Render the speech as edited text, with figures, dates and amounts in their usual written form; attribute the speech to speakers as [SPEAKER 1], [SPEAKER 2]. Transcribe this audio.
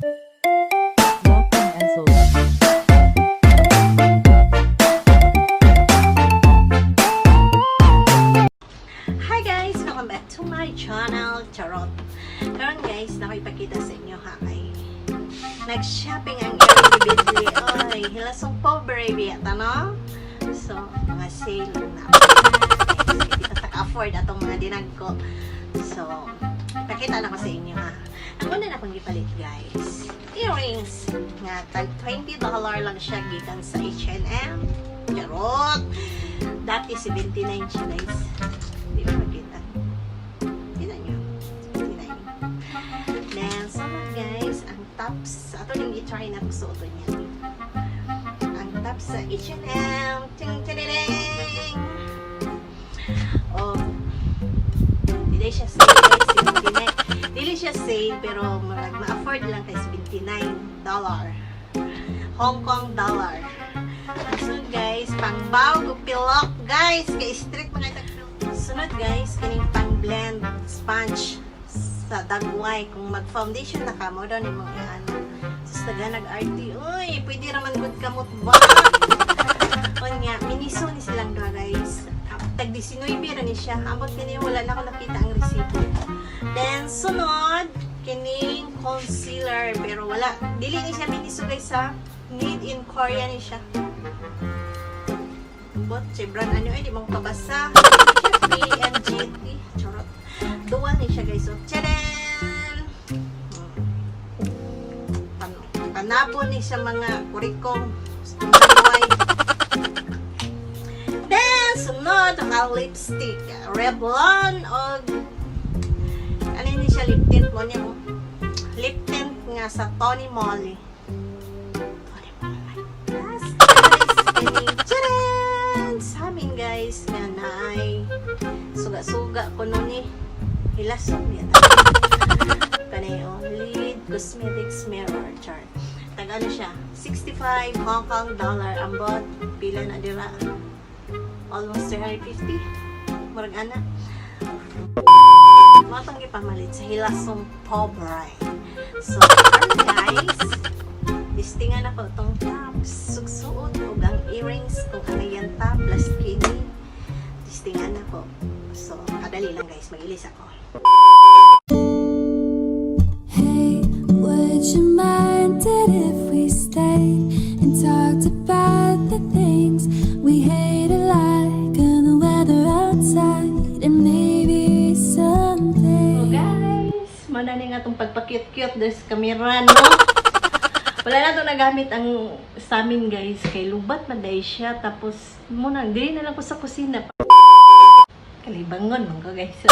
[SPEAKER 1] Welcome and so.
[SPEAKER 2] Hi guys! Welcome back to my channel, Charot. Karon guys, nakipakita sa inyo ha ay nag-shopping ang individually. Oy, hilasong pobre biyata, no? So, mga sale na. Hindi na taka-afford atong mga dinag ko. So, pakita na ko sa inyo ha. Ang una na akong ipalit guys, earrings nga tag $20 lang siya gikan sa H&M. Charot! Dati 79 siya guys. Hindi mo makita. Kita nyo. 59. Then, so guys, ang tops. Ato nang i-try na kusuoto niya. Ang tops sa H&M. Ting ting ting. Oh. Dili siya sale guys. Dili siya sale pero ma-afford lang kay $79. Hong Kong dollar. So guys, pang-baw pilok guys. Kay street mga tagpilok. Sunod guys, kining pang-blend sponge sa dagway. Kung mag-foundation na ka mo daw ni mga ano. Sus taga nag-RT. Uy, pwede raman good kamot ba? O nga, miniso ni silang doon guys. Tag 19 ra ni siya. Abot kini wala na ako nakita ang resibo. Then sunod, kining concealer pero wala. Dili ni siya miniso guys sa Made in Korea ni siya. Bot, si brand ano di mo kabasa. PNGT. Charot. Dual ni siya guys. So, tchadan! Panapon ni siya mga kurikong. Then, sunod ang lipstick. Revlon o ano ni siya lip tint mo niya mo? Lip tint nga sa Tony Moly. Sa amin guys nga naay suga-suga ko nun eh hilasog yan kanayo Lead Cosmetics Mirror chart tag ano siya 65 Hong Kong dollar ambot pila na dira almost 350 murag ana matang gipamalit sa hilasong pobre so guys listingan ako itong tops, sugsuot o ang earrings kung ano yan top, plus skinny listingan ako so, kadali lang guys, mag-ilis ako
[SPEAKER 3] Hey, would you mind it if we stayed and talked about the things we hate alike and the weather outside and maybe someday
[SPEAKER 2] so guys, manani nga itong pagpa-cute-cute dahil sa kamera, no? Wala na ito nagamit ang sa amin guys. Kay lubat maday siya. Tapos muna, hindi na lang ko sa kusina. Kalibangon mga guys. So,